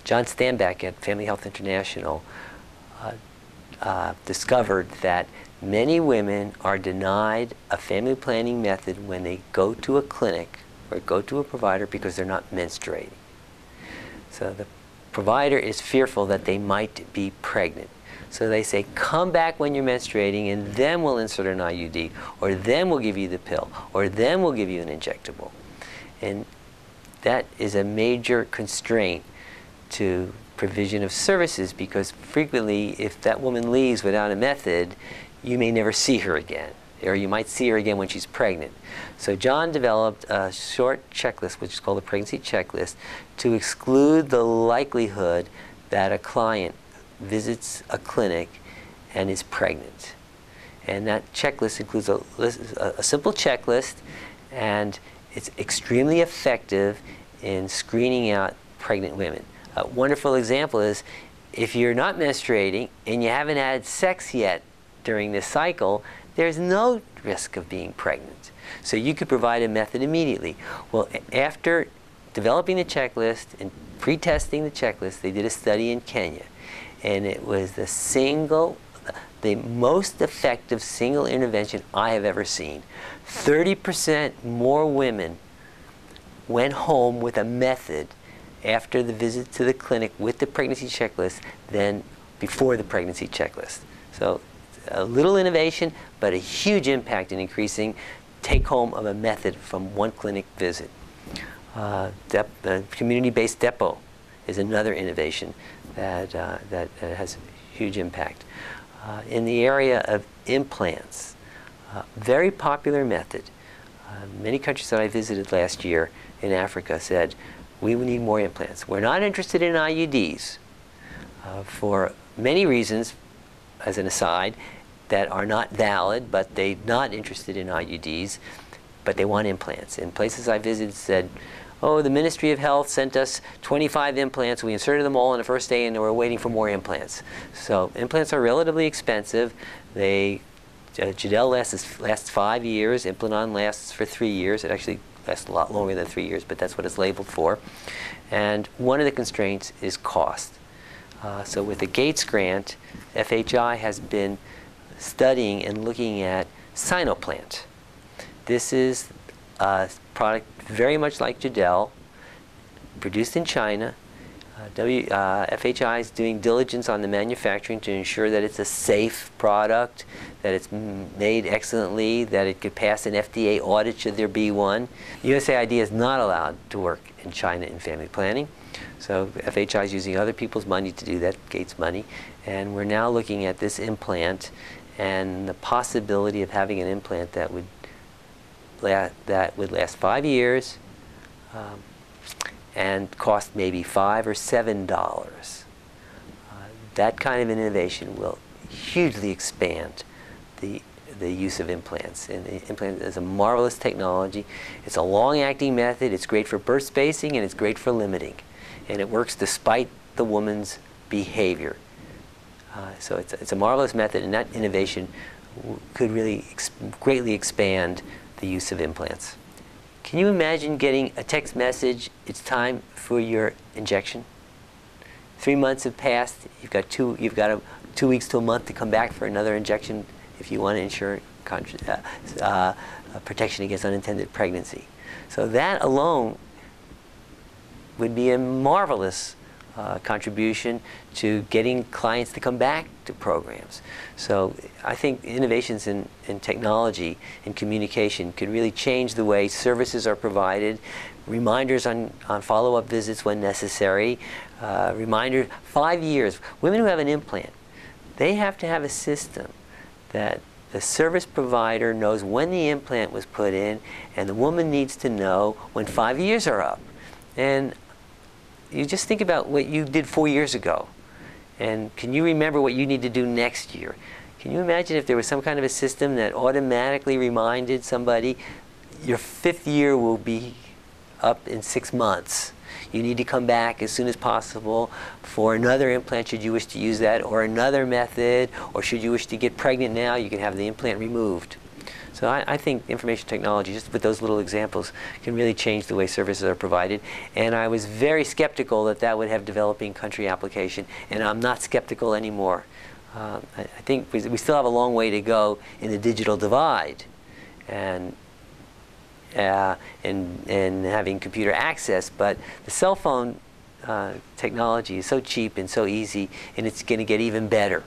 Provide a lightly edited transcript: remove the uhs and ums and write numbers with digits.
John Stanback at Family Health International discovered that many women are denied a family planning method when they go to a clinic or go to a provider because they're not menstruating. So the provider is fearful that they might be pregnant. So they say, come back when you're menstruating and then we'll insert an IUD, or then we'll give you the pill, or then we'll give you an injectable. And that is a major constraint to provision of services, because frequently if that woman leaves without a method, you may never see her again, or you might see her again when she's pregnant. So John developed a short checklist, which is called a pregnancy checklist, to exclude the likelihood that a client visits a clinic and is pregnant. And that checklist includes a simple checklist, and it's extremely effective in screening out pregnant women. A wonderful example is if you're not menstruating and you haven't had sex yet during this cycle, there's no risk of being pregnant. So you could provide a method immediately. Well, after developing the checklist and pre-testing the checklist, they did a study in Kenya. And it was the most effective single intervention I have ever seen. 30% more women went home with a method after the visit to the clinic with the pregnancy checklist than before the pregnancy checklist. So a little innovation, but a huge impact in increasing take-home of a method from one clinic visit. Community-based depot is another innovation that has huge impact. In the area of implants, very popular method. Many countries that I visited last year in Africa said, we need more implants. We're not interested in IUDs for many reasons, as an aside, that are not valid, but they're not interested in IUDs, but they want implants. And places I visited said, oh, the Ministry of Health sent us 25 implants. We inserted them all on the first day, and we're waiting for more implants. So implants are relatively expensive. Jadel lasts 5 years. Implanon lasts for 3 years. It actually lasts a lot longer than 3 years, but that's what it's labeled for. And one of the constraints is cost. So with the Gates grant, FHI has been studying and looking at Sino-Implant. This is a product very much like Jadel, produced in China. FHI is doing diligence on the manufacturing to ensure that it's a safe product, that it's made excellently, that it could pass an FDA audit should there be one. USAID is not allowed to work in China in family planning. So FHI is using other people's money to do that, Gates money. And we're now looking at this implant and the possibility of having an implant that would last 5 years and cost maybe $5 or $7. That kind of innovation will hugely expand the use of implants. And the implant is a marvelous technology. It's a long-acting method. It's great for birth spacing, and it's great for limiting. And it works despite the woman's behavior. So it's a marvelous method, and that innovation could really greatly expand the use of implants. Can you imagine getting a text message, it's time for your injection? 3 months have passed, you've got 2 weeks to a month to come back for another injection if you want to ensure protection against unintended pregnancy. So that alone would be a marvelous contribution to getting clients to come back to programs. So I think innovations in technology and communication could really change the way services are provided, reminders on follow-up visits when necessary, 5 years. Women who have an implant, they have to have a system that the service provider knows when the implant was put in, and the woman needs to know when 5 years are up. And you just think about what you did 4 years ago, and can you remember what you need to do next year? Can you imagine if there was some kind of a system that automatically reminded somebody, your 5th year will be up in 6 months. You need to come back as soon as possible for another implant should you wish to use that, or another method, or should you wish to get pregnant now, you can have the implant removed. So I think information technology, just with those little examples, can really change the way services are provided. And I was very skeptical that that would have developing country application, and I'm not skeptical anymore. I think we still have a long way to go in the digital divide, and having computer access, but the cell phone technology is so cheap and so easy, and it's going to get even better.